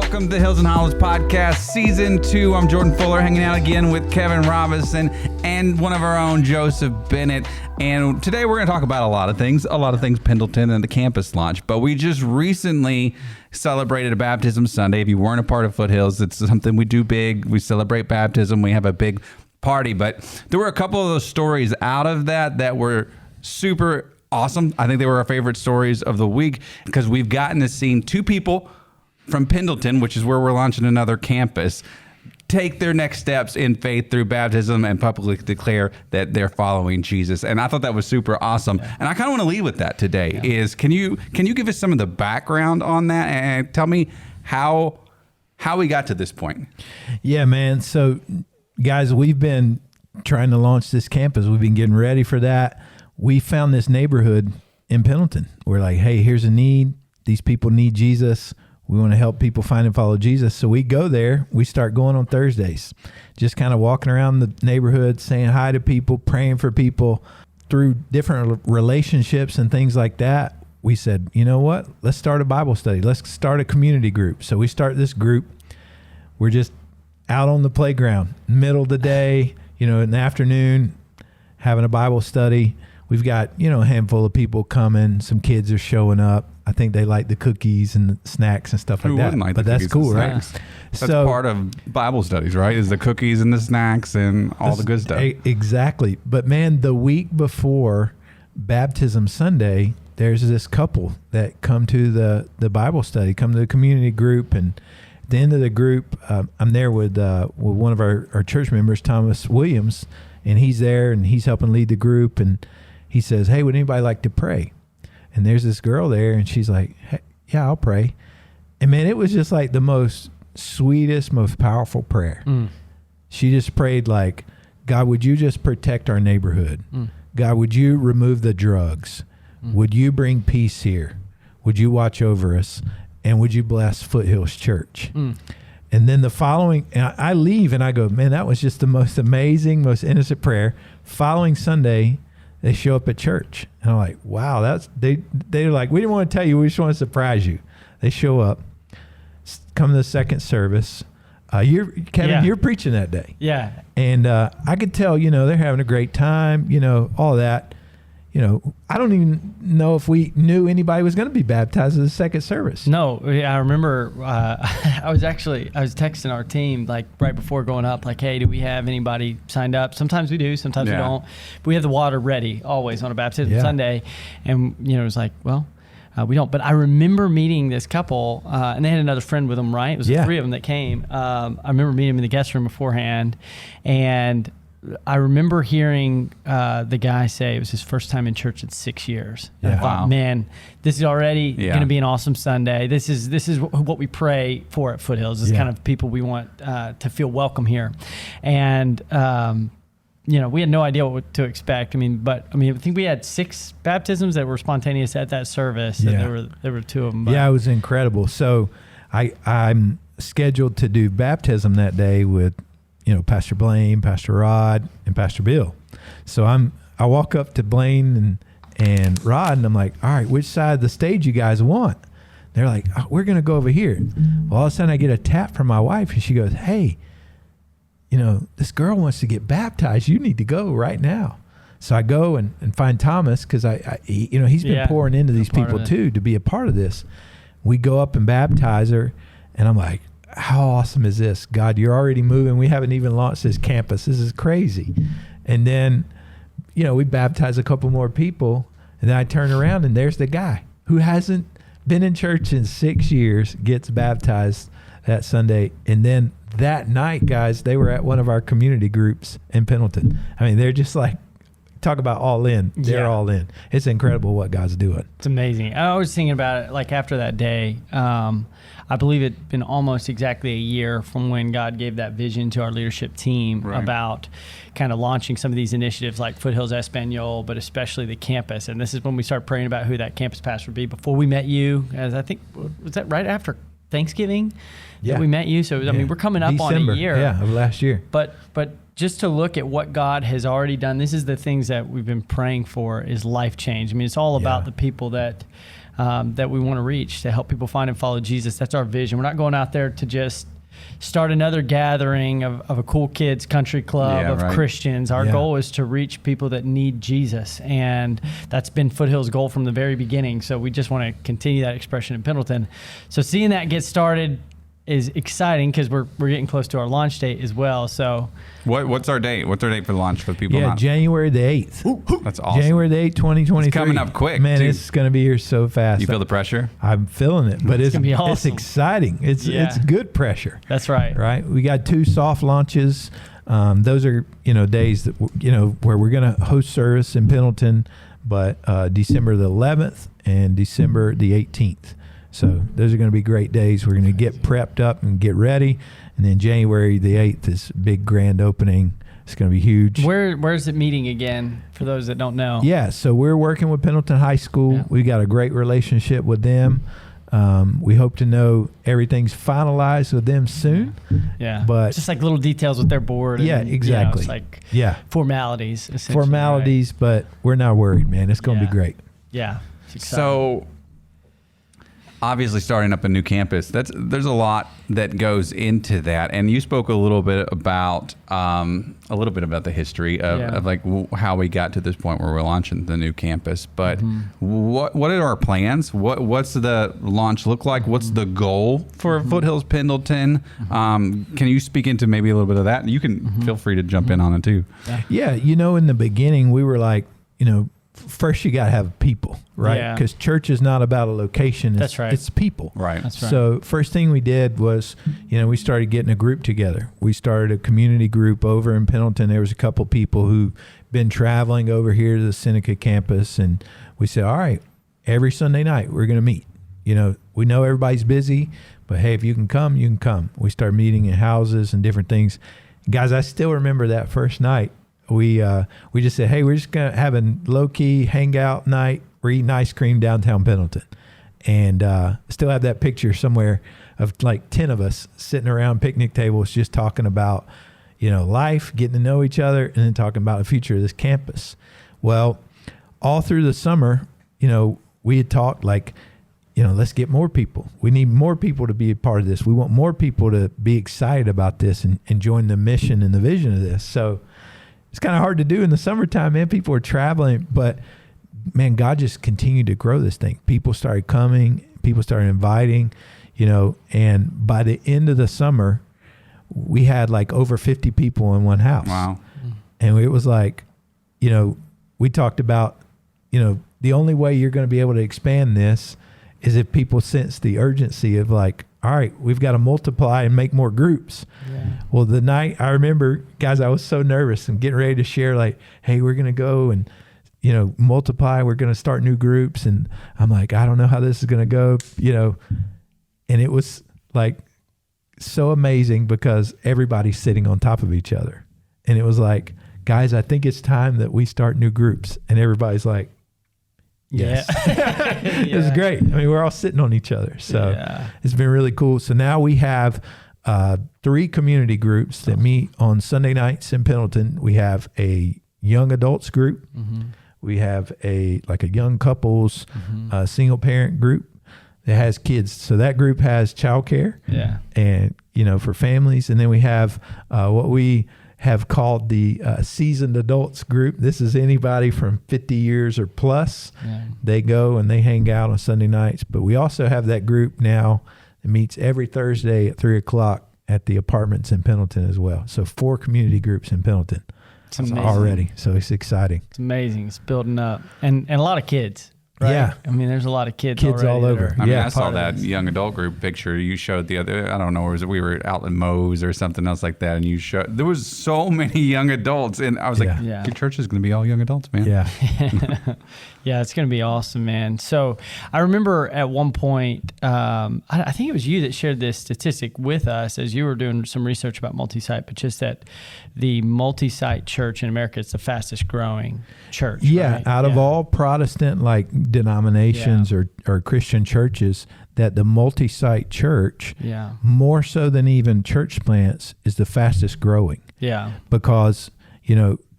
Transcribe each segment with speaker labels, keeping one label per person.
Speaker 1: Welcome to Hills and Hollows Podcast, Season 2. I'm Jordan Fuller, hanging out again with Kevin Robinson and one of our own, Joseph Bennett. And today we're going to talk about a lot of things Pendleton and the campus launch. But we just recently celebrated a Baptism Sunday. If you weren't a part of Foothills, it's something we do big. We celebrate baptism. We have a big party. But there were a couple of those stories out of that were super awesome. I think they were our favorite stories of the week because we've gotten to see two people from Pendleton, which is where we're launching another campus, take their next steps in faith through baptism and publicly declare that they're following Jesus. And I thought that was super awesome. And I kind of want to lead with that today. Is can you give us some of the background on that and tell me how we got to this point?
Speaker 2: Yeah, man. So guys, we've been trying to launch this campus. We've been getting ready for that. We found this neighborhood in Pendleton. We're like, hey, here's a need. These people need Jesus. We want to help people find and follow Jesus. So we go there. We start going on Thursdays, just kind of walking around the neighborhood, saying hi to people, praying for people through different relationships and things like that. We said, you know what? Let's start a Bible study. Let's start a community group. So we start this group. We're just out on the playground, middle of the day, in the afternoon, having a Bible study. We've got, a handful of people coming. Some kids are showing up. I think they like the cookies and the snacks and stuff like that. But that's cool, right?
Speaker 1: That's part of Bible studies, right? Is the cookies and the snacks and all the good stuff.
Speaker 2: Exactly. But man, the week before Baptism Sunday, there's this couple that come to the Bible study, come to the community group. And at the end of the group, I'm there with one of our church members, Thomas Williams, and he's there and he's helping lead the group. And he says, hey, would anybody like to pray? And there's this girl there, and she's like, hey, yeah, I'll pray. And man, it was just like the most sweetest, most powerful prayer. She just prayed like, God, would you just protect our neighborhood? God, would you remove the drugs? Would you bring peace here? Would you watch over us? And would you bless Foothills Church? And then the following, and I leave and I go, man, that was just the most amazing, most innocent prayer. Following Sunday, they show up at church. And I'm like, wow, they're like, we didn't want to tell you, we just want to surprise you. They show up, come to the second service. Kevin, you're preaching that day.
Speaker 3: Yeah.
Speaker 2: And I could tell, they're having a great time, all that. I don't even know if we knew anybody was going to be baptized at the second service.
Speaker 3: No, I remember I was texting our team like right before going up, like, hey, do we have anybody signed up? Sometimes we do, sometimes we don't. But we have the water ready always on a baptism Sunday. And, it was like, well, we don't. But I remember meeting this couple, and they had another friend with them, right? It was the three of them that came. I remember meeting them in the guest room beforehand, and I remember hearing the guy say it was his first time in church in 6 years. Yeah. I thought, man, this is already going to be an awesome Sunday. This is what we pray for at Foothills. This is kind of people we want to feel welcome here. And we had no idea what to expect. I think we had 6 baptisms that were spontaneous at that service.
Speaker 2: Yeah.
Speaker 3: And there were 2 of them.
Speaker 2: Yeah, it was incredible. So I'm scheduled to do baptism that day with Pastor Blaine, Pastor Rod, and Pastor Bill. So I walk up to Blaine and Rod, and I'm like, all right, which side of the stage you guys want? They're like, oh, we're going to go over here. Well, all of a sudden I get a tap from my wife, and she goes, hey, this girl wants to get baptized. You need to go right now. So I go and find Thomas because he's been pouring into these people too to be a part of this. We go up and baptize her, and I'm like, how awesome is this? God, you're already moving. We haven't even launched this campus. This is crazy. And then, we baptize a couple more people, and then I turn around and there's the guy who hasn't been in church in 6 years, gets baptized that Sunday. And then that night, guys, they were at one of our community groups in Pendleton. I mean, they're just like, talk about all in. They're all in. It's incredible what God's doing.
Speaker 3: It's amazing. I was thinking about it like after that day. I believe it'd been almost exactly a year from when God gave that vision to our leadership team about kind of launching some of these initiatives like Foothills Espanol, but especially the campus. And this is when we started praying about who that campus pastor would be. Before we met you, as I think, was that right after Thanksgiving that we met you? So, we're coming up
Speaker 2: December,
Speaker 3: on a year.
Speaker 2: of last year.
Speaker 3: But just to look at what God has already done, this is the things that we've been praying for is life change. I mean, it's all about the people that that we want to reach to help people find and follow Jesus. That's our vision. We're not going out there to just start another gathering of a cool kids country club of Christians. Our goal is to reach people that need Jesus, and that's been Foothill's goal from the very beginning. So we just want to continue that expression in Pendleton. So seeing that get started is exciting because we're getting close to our launch date as well. So
Speaker 1: what's our date? What's our date for the launch for the people?
Speaker 2: Yeah, January the 8th.
Speaker 1: That's awesome.
Speaker 2: January the 8th, 2023.
Speaker 1: It's coming up quick.
Speaker 2: Man,
Speaker 1: too.
Speaker 2: it's going to be here so fast.
Speaker 1: You feel the pressure?
Speaker 2: I'm feeling it, but it's
Speaker 3: gonna be awesome.
Speaker 2: It's exciting. It's good pressure.
Speaker 3: That's right.
Speaker 2: Right. We got 2 soft launches. Those are days that where we're going to host service in Pendleton, but December the 11th and December the 18th. So those are going to be great days. We're going to get prepped up and get ready. And then January the 8th is big grand opening. It's going to be huge.
Speaker 3: Where's it meeting again for those that don't know?
Speaker 2: Yeah, so we're working with Pendleton High School. Yeah. We got a great relationship with them. We hope to know everything's finalized with them soon.
Speaker 3: Yeah,
Speaker 2: but
Speaker 3: just like little details with their board.
Speaker 2: Yeah, exactly.
Speaker 3: It's like formalities.
Speaker 2: Formalities, right? But we're not worried, man. It's going to be great.
Speaker 3: Yeah.
Speaker 1: So obviously starting up a new campus, there's a lot that goes into that, and you spoke a little bit about the history of like how we got to this point where we're launching the new campus. But what are our plans? What's the launch look like? What's the goal for Foothills Pendleton? Can you speak into maybe a little bit of that? You can feel free to jump in on it too.
Speaker 2: Yeah, in the beginning we were like, first you got to have people, right? Because church is not about a location.
Speaker 3: That's right.
Speaker 2: It's people.
Speaker 1: Right.
Speaker 3: That's right.
Speaker 2: So first thing we did was, we started getting a group together. We started a community group over in Pendleton. There was a couple people who've been traveling over here to the Seneca campus, and we said, all right, every Sunday night we're going to meet. We know everybody's busy, but hey, if you can come, you can come. We started meeting in houses and different things. Guys, I still remember that first night. We just said, hey, we're just going to have a low-key hangout night. We're eating ice cream downtown Pendleton. And still have that picture somewhere of like 10 of us sitting around picnic tables just talking about, life, getting to know each other, and then talking about the future of this campus. Well, all through the summer, we had talked like, let's get more people. We need more people to be a part of this. We want more people to be excited about this and join the mission and the vision of this. So it's kind of hard to do in the summertime, man. People are traveling, but man, God just continued to grow this thing. People started coming, people started inviting, and by the end of the summer, we had like over 50 people in one house.
Speaker 1: Wow.
Speaker 2: And it was like, we talked about, the only way you're going to be able to expand this is if people sense the urgency of like, all right, we've got to multiply and make more groups. Yeah. Well, the night I remember, guys, I was so nervous and getting ready to share like, hey, we're going to go and, multiply. We're going to start new groups. And I'm like, I don't know how this is going to go, and it was like so amazing because everybody's sitting on top of each other. And it was like, guys, I think it's time that we start new groups. And everybody's like, yes. It was great. I mean, we're all sitting on each other. So it's been really cool. So now we have 3 community groups that meet on Sunday nights in Pendleton. We have a young adults group. We have a young couples, single parent group that has kids. So that group has childcare. Yeah. And, for families. And then we have what we have called the seasoned adults group. This is anybody from 50 years or plus. Yeah. They go and they hang out on Sunday nights. But we also have that group now that meets every Thursday at 3:00 at the apartments in Pendleton as well. So 4 community groups in Pendleton.
Speaker 3: It's amazing.
Speaker 2: Already. So it's exciting.
Speaker 3: It's amazing. It's building up. And a lot of kids. Right?
Speaker 2: Yeah.
Speaker 3: I mean, there's a lot of kids
Speaker 2: all over.
Speaker 1: I saw that young adult group picture you showed the other, I don't know, we were out in Moe's or something else like that, and you showed, there was so many young adults, and I was like, your church is going to be all young adults, man.
Speaker 2: Yeah.
Speaker 3: Yeah, it's going to be awesome, man. So I remember at one point, I think it was you that shared this statistic with us as you were doing some research about multi-site, but just that the multi-site church in America is the fastest growing church.
Speaker 2: Yeah,
Speaker 3: right?
Speaker 2: out of all Protestant denominations or Christian churches, that the multi-site church, more so than even church plants, is the fastest growing. Yeah. Because,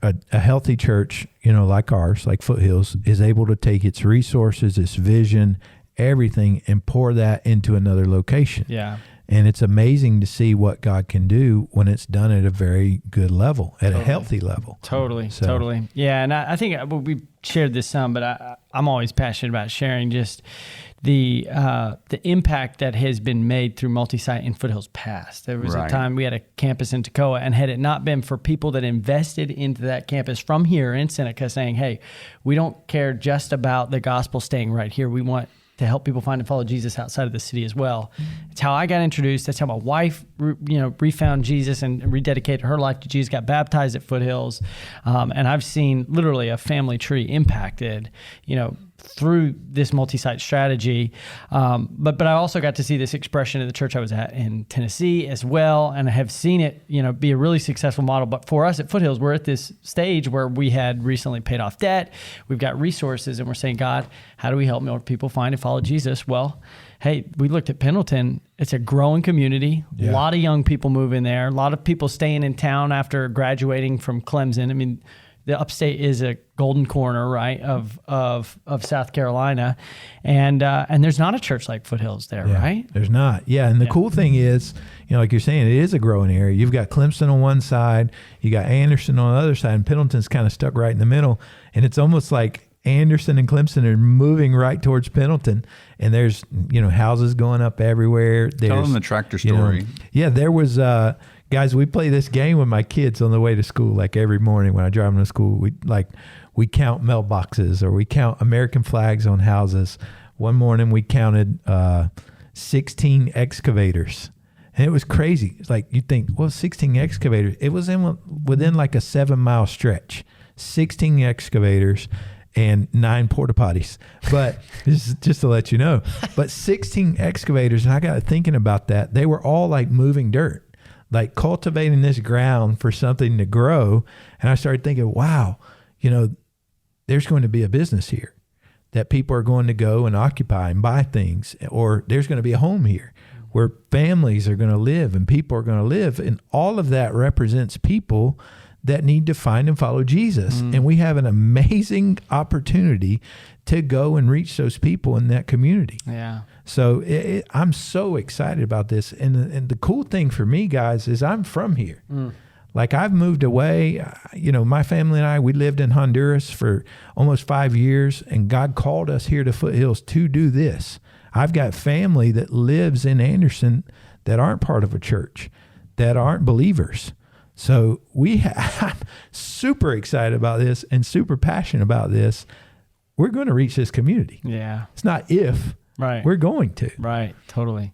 Speaker 2: a healthy church, like ours, like Foothills, is able to take its resources, its vision, everything and pour that into another location.
Speaker 3: Yeah.
Speaker 2: And it's amazing to see what God can do when it's done at a very good level, at a healthy level.
Speaker 3: Totally. Yeah, and I think we shared this some, but I'm always passionate about sharing just the impact that has been made through multi-site in Foothills Past. There was a time we had a campus in Toccoa, and had it not been for people that invested into that campus from here in Seneca saying, hey, we don't care just about the gospel staying right here. We want to help people find and follow Jesus outside of the city as well. It's how I got introduced. That's how my wife, refound Jesus and rededicated her life to Jesus, got baptized at Foothills. And I've seen literally a family tree impacted, through this multi-site strategy. But I also got to see this expression at the church I was at in Tennessee as well, and I have seen it, be a really successful model. But for us at Foothills, we're at this stage where we had recently paid off debt. We've got resources, and we're saying, God, how do we help more people find and follow Jesus? Well, hey, we looked at Pendleton. It's a growing community. A lot of young people move in there. A lot of people staying in town after graduating from Clemson. I mean, the upstate is a golden corner, right, of South Carolina, and there's not a church like Foothills there, right?
Speaker 2: There's not. Yeah, and the cool thing is, like you're saying, it is a growing area. You've got Clemson on one side, you got Anderson on the other side, and Pendleton's kind of stuck right in the middle, and it's almost like Anderson and Clemson are moving right towards Pendleton, and there's houses going up everywhere.
Speaker 1: Tell them the tractor story.
Speaker 2: There was. Guys, we play this game with my kids on the way to school. Like every morning when I drive them to school, we count mailboxes or we count American flags on houses. One morning we counted 16 excavators, and it was crazy. It's like you think, 16 excavators. It was within like a 7-mile stretch. 16 excavators and 9 porta potties. But just to let you know, but 16 excavators, and I got thinking about that. They were all like moving dirt, like cultivating this ground for something to grow. And I started thinking, wow, there's going to be a business here that people are going to go and occupy and buy things, or there's going to be a home here where families are going to live and people are going to live. And all of that represents people that need to find and follow Jesus. And we have an amazing opportunity to go and reach those people in that community.
Speaker 3: Yeah.
Speaker 2: So I'm so excited about this. And the cool thing for me, guys, is I'm from here. Like I've moved away, my family and I, we lived in Honduras for almost 5 years, and God called us here to Foothills to do this. I've got family that lives in Anderson that aren't part of a church, that aren't believers. So I'm super excited about this and super passionate about this. We're going to reach this community.
Speaker 3: Yeah.
Speaker 2: It's not if.
Speaker 3: Right.
Speaker 2: We're going to.
Speaker 3: Right. Totally.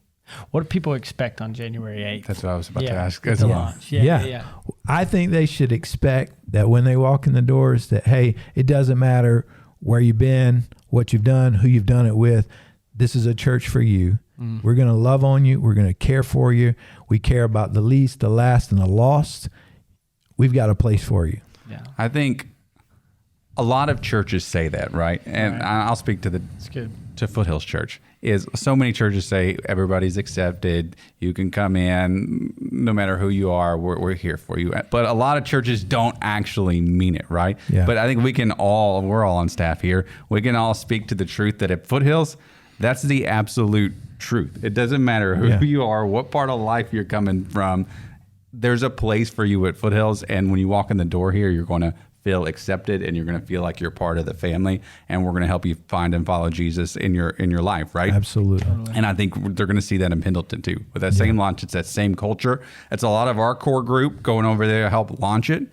Speaker 3: What do people expect on January 8th?
Speaker 1: That's what I was about to ask.
Speaker 3: The launch. Yeah.
Speaker 2: I think they should expect that when they walk in the doors that, hey, it doesn't matter where you've been, what you've done, who you've done it with. This is a church for you. We're going to love on you. We're going to care for you. We care about the least, the last, and the lost. We've got a place for you.
Speaker 3: Yeah.
Speaker 1: I think a lot of churches say that, right? And I'll speak to to Foothills Church. Is so many churches say everybody's accepted. You can come in, no matter who you are. We're here for you. But a lot of churches don't actually mean it, right?
Speaker 2: Yeah.
Speaker 1: But I think we're all on staff here. We can all speak to the truth that at Foothills, that's the absolute truth. It doesn't matter who you are, what part of life you're coming from. There's a place for you at Foothills, and when you walk in the door here, you're going to feel accepted, and you're going to feel like you're part of the family, and we're going to help you find and follow Jesus in your life, right?
Speaker 2: Absolutely.
Speaker 1: And I think they're going to see that in Pendleton too. With that same launch, it's that same culture. It's a lot of our core group going over there to help launch it,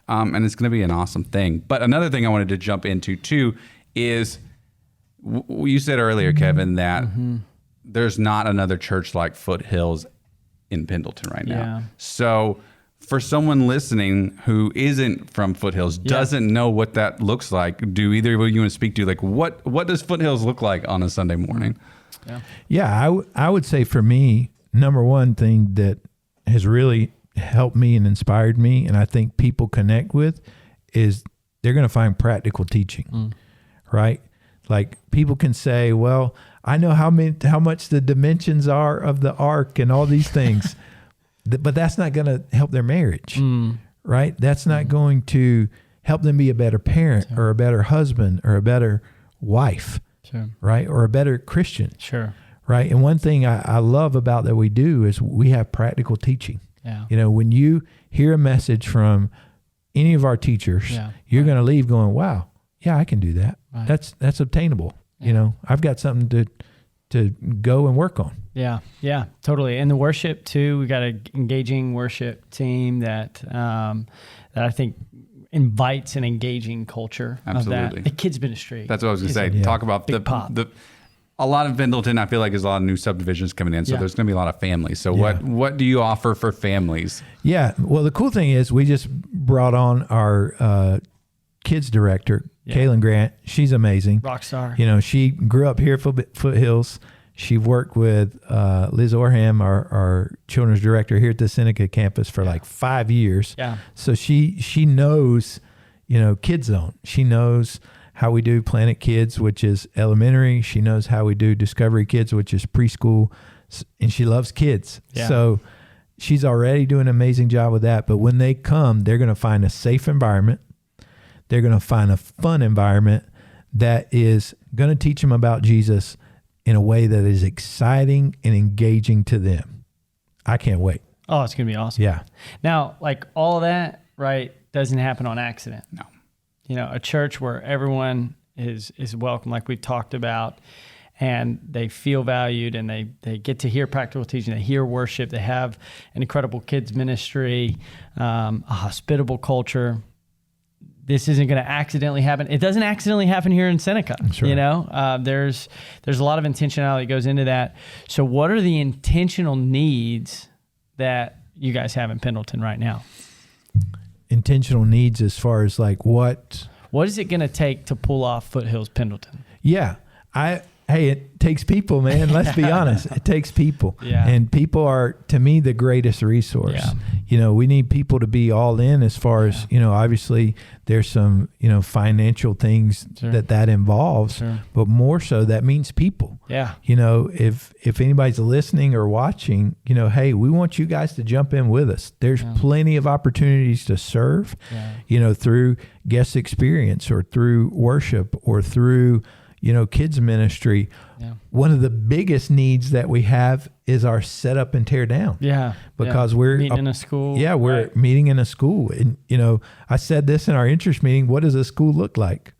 Speaker 1: and it's going to be an awesome thing. But another thing I wanted to jump into too is you said earlier, Kevin, that there's not another church like Foothills in Pendleton right now.
Speaker 3: Yeah.
Speaker 1: So for someone listening who isn't from Foothills, doesn't know what that looks like, do either of you want to speak to, like, what does Foothills look like on a Sunday morning?
Speaker 2: I would say for me, number one thing that has really helped me and inspired me, and I think people connect with, is they're going to find practical teaching, right? Like people can say, well, I know how much the dimensions are of the ark and all these things, but that's not going to help their marriage, right? That's not going to help them be a better parent or a better husband or a better wife.
Speaker 3: Sure.
Speaker 2: right? Or a better Christian,
Speaker 3: Sure.
Speaker 2: right? And one thing I love about that we do is we have practical teaching.
Speaker 3: Yeah.
Speaker 2: You know, when you hear a message from any of our teachers, you're going to leave going, wow, yeah, I can do that.
Speaker 3: Right.
Speaker 2: That's obtainable. You know, I've got something to go and work on.
Speaker 3: Yeah, yeah, totally. And the worship too, we got an engaging worship team that I think invites an engaging culture.
Speaker 1: Absolutely.
Speaker 3: Of that. The kids ministry.
Speaker 1: That's what I was going to say.
Speaker 2: Yeah.
Speaker 1: Talk about
Speaker 3: Big pop.
Speaker 1: a lot of Pendleton, I feel like there's a lot of new subdivisions coming in, so there's going to be a lot of families. So
Speaker 2: Yeah.
Speaker 1: what do you offer for families?
Speaker 2: Yeah. Well, the cool thing is we just brought on our kids director, Kaylin Grant. She's amazing.
Speaker 3: Rock star.
Speaker 2: You know, she grew up here at Foothills. She worked with Liz Orham, our children's director here at the Seneca campus for like 5 years.
Speaker 3: Yeah.
Speaker 2: So she knows, you know, Kids Zone. She knows how we do Planet Kids, which is elementary. She knows how we do Discovery Kids, which is preschool. And she loves kids.
Speaker 3: Yeah.
Speaker 2: So she's already doing an amazing job with that. But when they come, they're going to find a safe environment. They're going to find a fun environment that is going to teach them about Jesus in a way that is exciting and engaging to them. I can't wait.
Speaker 3: Oh, it's going to be awesome.
Speaker 2: Yeah.
Speaker 3: Now, like all of that, right, doesn't happen on accident.
Speaker 1: No.
Speaker 3: You know, a church where everyone is welcome, like we talked about, and they feel valued, and they get to hear practical teaching, they hear worship, they have an incredible kids ministry, a hospitable culture. This isn't going to accidentally happen. It doesn't accidentally happen here in Seneca.
Speaker 2: That's right.
Speaker 3: You know, there's a lot of intentionality that goes into that. So what are the intentional needs that you guys have in Pendleton right now?
Speaker 2: Intentional needs as far as like what?
Speaker 3: What is it going to take to pull off Foothills Pendleton?
Speaker 2: Yeah. Hey, it takes people, man. Let's be honest. It takes people.
Speaker 3: Yeah.
Speaker 2: And people are, to me, the greatest resource.
Speaker 3: Yeah.
Speaker 2: You know, we need people to be all in as far as, you know, obviously there's some, you know, financial things
Speaker 3: Sure.
Speaker 2: that involves,
Speaker 3: Sure.
Speaker 2: but more so that means people.
Speaker 3: Yeah.
Speaker 2: You know, if anybody's listening or watching, you know, hey, we want you guys to jump in with us. There's plenty of opportunities to serve, you know, through guest experience or through worship or through, you know, kids ministry.
Speaker 3: Yeah.
Speaker 2: One of the biggest needs that we have is our set up and tear down.
Speaker 3: Yeah.
Speaker 2: Because we're
Speaker 3: meeting in a school.
Speaker 2: Yeah, we're meeting in a school. And, you know, I said this in our interest meeting. What does a school look like?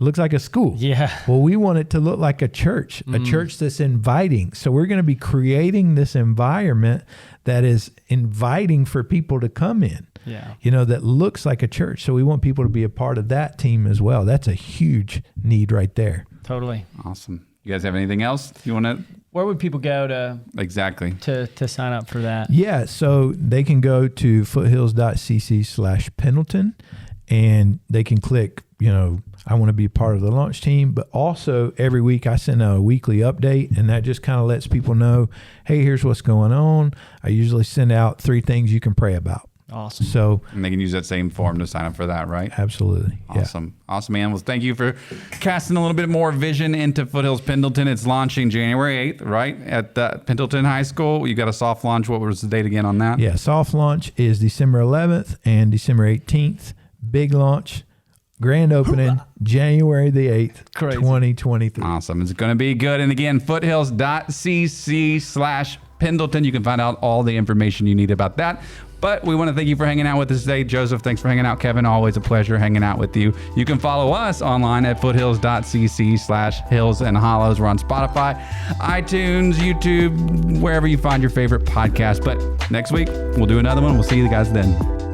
Speaker 2: It looks like a school.
Speaker 3: Yeah.
Speaker 2: Well, we want it to look like a church that's inviting. So we're going to be creating this environment that is inviting for people to come in.
Speaker 3: Yeah.
Speaker 2: You know, that looks like a church. So we want people to be a part of that team as well. That's a huge need right there.
Speaker 3: Totally.
Speaker 1: Awesome. You guys have anything else you want to?
Speaker 3: Where would people go to
Speaker 1: Exactly.
Speaker 3: sign up for that?
Speaker 2: Yeah, so they can go to foothills.cc/Pendleton and they can click, you know, I want to be a part of the launch team. But also every week I send out a weekly update, and that just kind of lets people know, hey, here's what's going on. I usually send out 3 things you can pray about.
Speaker 3: Awesome.
Speaker 2: So
Speaker 1: And they can use that same form to sign up for that, right?
Speaker 2: absolutely.
Speaker 1: Awesome. Awesome, man. Well, thank you for casting a little bit more vision into Foothills Pendleton. It's launching January 8th, right? At Pendleton High School. You got a soft launch. What was the date again on that?
Speaker 2: Yeah, soft launch is December 11th and December 18th. Big launch, grand opening, January the 8th,
Speaker 3: Crazy.
Speaker 2: 2023.
Speaker 1: Awesome. It's going to be good. And again, foothills.cc/Pendleton. You can find out all the information you need about that. But we want to thank you for hanging out with us today. Joseph, thanks for hanging out. Kevin, always a pleasure hanging out with you. You can follow us online at foothills.cc/Hills and Hollows. We're on Spotify, iTunes, YouTube, wherever you find your favorite podcast. But next week, we'll do another one. We'll see you guys then.